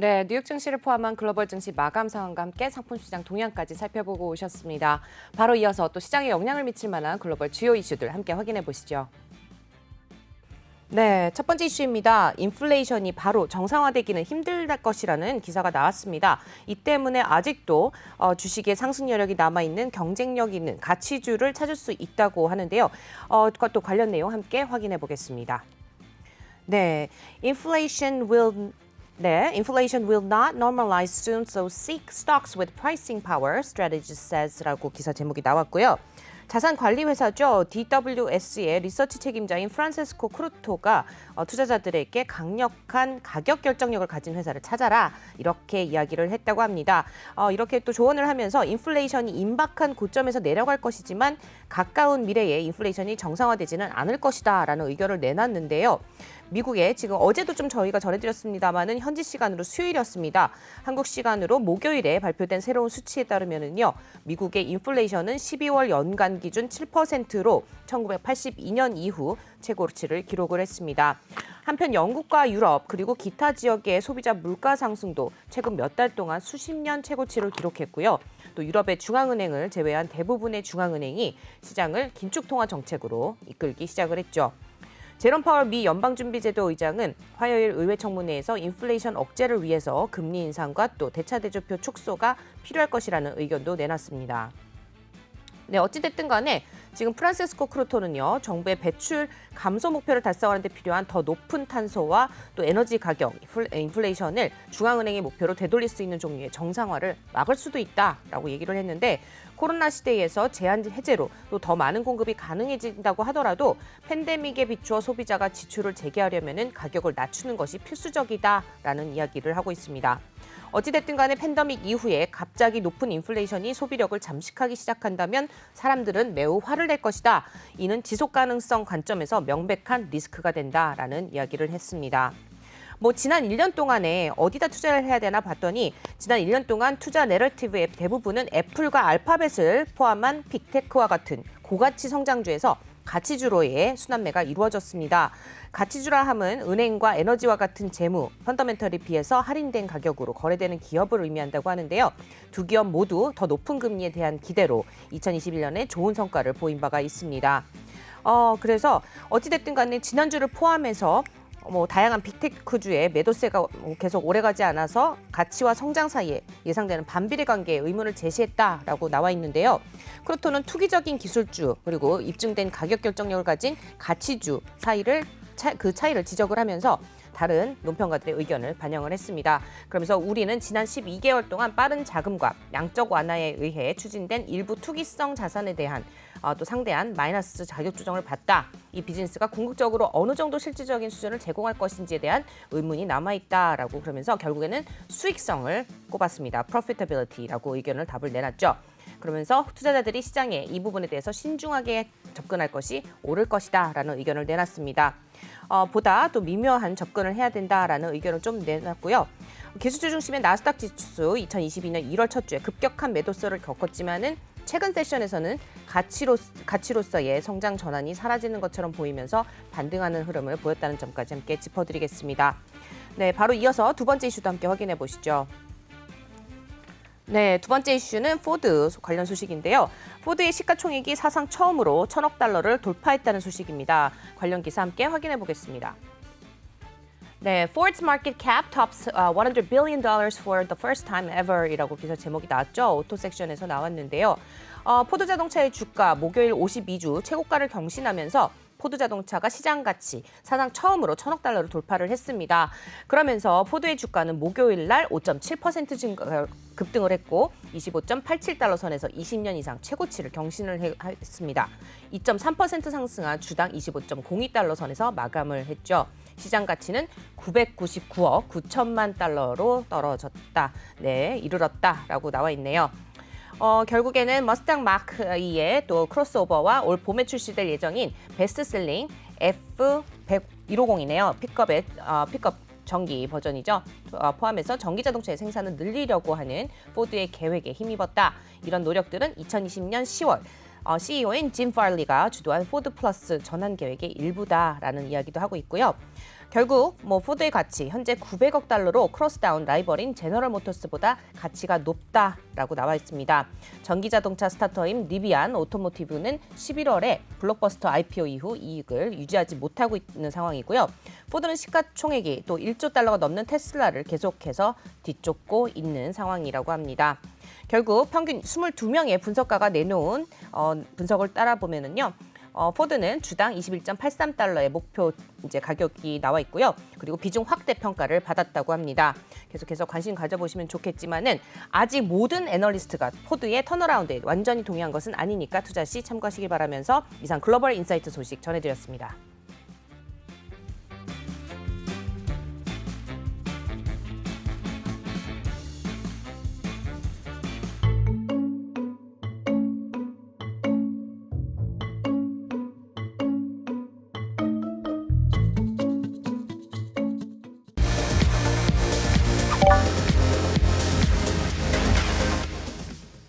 네, 뉴욕 증시를 포함한 글로벌 증시 마감 상황과 함께 상품 시장 동향까지 살펴보고 오셨습니다. 바로 이어서 또 시장에 영향을 미칠 만한 글로벌 주요 이슈들 함께 확인해 보시죠. 네, 첫 번째 이슈입니다. 인플레이션이 바로 정상화되기는 힘들 것이라는 기사가 나왔습니다. 이 때문에 아직도 주식의 상승 여력이 남아있는 경쟁력 있는 가치주를 찾을 수 있다고 하는데요. 그것도 관련 내용 함께 확인해 보겠습니다. 네, inflation will not normalize soon, so seek stocks with pricing power, strategist says라고 기사 제목이 나왔고요. 자산 관리 회사죠. DWS의 리서치 책임자인 프란세스코 크루토가 투자자들에게 강력한 가격 결정력을 가진 회사를 찾아라 이렇게 이야기를 했다고 합니다. 이렇게 또 조언을 하면서 인플레이션이 임박한 고점에서 내려갈 것이지만 가까운 미래에 인플레이션이 정상화되지는 않을 것이다라는 의견을 내놨는데요. 미국에 지금 어제도 좀 저희가 전해드렸습니다마는 현지 시간으로 수요일이었습니다. 한국 시간으로 목요일에 발표된 새로운 수치에 따르면은요, 미국의 인플레이션은 12월 연간 기준 7%로 1982년 이후 최고치를 기록을 했습니다. 한편 영국과 유럽 그리고 기타 지역의 소비자 물가 상승도 최근 몇 달 동안 수십 년 최고치를 기록했고요. 또 유럽의 중앙은행을 제외한 대부분의 중앙은행이 시장을 긴축 통화 정책으로 이끌기 시작을 했죠. 제롬 파월 미 연방준비제도 의장은 화요일 의회 청문회에서 인플레이션 억제를 위해서 금리 인상과 또 대차대조표 축소가 필요할 것이라는 의견도 내놨습니다. 네, 어찌됐든 간에 지금 프란세스코 크루토는요, 정부의 배출 감소 목표를 달성하는 데 필요한 더 높은 탄소와 또 에너지 가격, 인플레이션을 중앙은행의 목표로 되돌릴 수 있는 종류의 정상화를 막을 수도 있다라고 얘기를 했는데, 코로나 시대에서 제한 해제로 또 더 많은 공급이 가능해진다고 하더라도 팬데믹에 비추어 소비자가 지출을 재개하려면은 가격을 낮추는 것이 필수적이다라는 이야기를 하고 있습니다. 어찌됐든 간에 팬데믹 이후에 갑자기 높은 인플레이션이 소비력을 잠식하기 시작한다면 사람들은 매우 화를 낼 것이다. 이는 지속 가능성 관점에서 명백한 리스크가 된다라는 이야기를 했습니다. 지난 1년 동안에 어디다 투자를 해야 되나 봤더니 지난 1년 동안 투자 내러티브의 대부분은 애플과 알파벳을 포함한 빅테크와 같은 고가치 성장주에서 가치주로의 순환매가 이루어졌습니다. 가치주라 함은 은행과 에너지와 같은 재무, 펀더멘털에 비해서 할인된 가격으로 거래되는 기업을 의미한다고 하는데요. 두 기업 모두 더 높은 금리에 대한 기대로 2021년에 좋은 성과를 보인 바가 있습니다. 그래서 어찌됐든 간에 지난주를 포함해서 다양한 빅테크주의 매도세가 계속 오래가지 않아서 가치와 성장 사이에 예상되는 반비례 관계에 의문을 제시했다라고 나와 있는데요. 크루토는 투기적인 기술주 그리고 입증된 가격 결정력을 가진 가치주 그 차이를 지적을 하면서 다른 논평가들의 의견을 반영을 했습니다. 그러면서 우리는 지난 12개월 동안 빠른 자금과 양적 완화에 의해 추진된 일부 투기성 자산에 대한 또 상대한 마이너스 자격 조정을 받다. 이 비즈니스가 궁극적으로 어느 정도 실질적인 수준을 제공할 것인지에 대한 의문이 남아있다라고 그러면서 결국에는 수익성을 꼽았습니다. profitability라고 의견을 답을 내놨죠. 그러면서 투자자들이 시장에 이 부분에 대해서 신중하게 접근할 것이 옳을 것이다라는 의견을 내놨습니다. 보다 또 미묘한 접근을 해야 된다라는 의견을 좀 내놨고요. 기술주 중심의 나스닥 지수 2022년 1월 첫 주에 급격한 매도세를 겪었지만은 최근 세션에서는 가치로서의 성장 전환이 사라지는 것처럼 보이면서 반등하는 흐름을 보였다는 점까지 함께 짚어드리겠습니다. 네, 바로 이어서 두 번째 이슈도 함께 확인해 보시죠. 네, 두 번째 이슈는 포드 관련 소식인데요. 포드의 시가총액이 사상 처음으로 1,000억 달러를 돌파했다는 소식입니다. 관련 기사 함께 확인해 보겠습니다. 네, Ford's market cap tops $100 billion for the first time ever 이라고 기사 제목이 나왔죠. 오토 섹션에서 나왔는데요. 포드 자동차의 주가 목요일 52주 최고가를 경신하면서 포드 자동차가 시장 가치 사상 처음으로 1,000억 달러를 돌파를 했습니다. 그러면서 포드의 주가는 목요일 날 5.7% 급등을 했고 25.87달러 선에서 20년 이상 최고치를 경신을 했습니다. 2.3% 상승한 주당 25.02달러 선에서 마감을 했죠. 시장 가치는 999억 9천만 달러로 떨어졌다. 네, 이르렀다라고 나와 있네요. 결국에는 머스탕 마크 2의 또 크로스오버와 올 봄에 출시될 예정인 베스트셀링 F150이네요. 픽업 전기 버전이죠. 포함해서 전기 자동차의 생산을 늘리려고 하는 포드의 계획에 힘입었다. 이런 노력들은 2020년 10월 CEO인 짐 팔리가 주도한 포드 플러스 전환 계획의 일부다라는 이야기도 하고 있고요. 결국 포드의 가치 현재 900억 달러로 크로스다운 라이벌인 제너럴 모터스보다 가치가 높다라고 나와 있습니다. 전기자동차 스타트업인 리비안 오토모티브는 11월에 블록버스터 IPO 이후 이익을 유지하지 못하고 있는 상황이고요. 포드는 시가총액이 또 1조 달러가 넘는 테슬라를 계속해서 뒤쫓고 있는 상황이라고 합니다. 결국 평균 22명의 분석가가 내놓은 분석을 따라보면은요. 포드는 주당 21.83달러의 목표 가격이 나와 있고요. 그리고 비중 확대 평가를 받았다고 합니다. 계속해서 관심 가져보시면 좋겠지만은 아직 모든 애널리스트가 포드의 턴어라운드에 완전히 동의한 것은 아니니까 투자 시 참고하시길 바라면서 이상 글로벌 인사이트 소식 전해드렸습니다.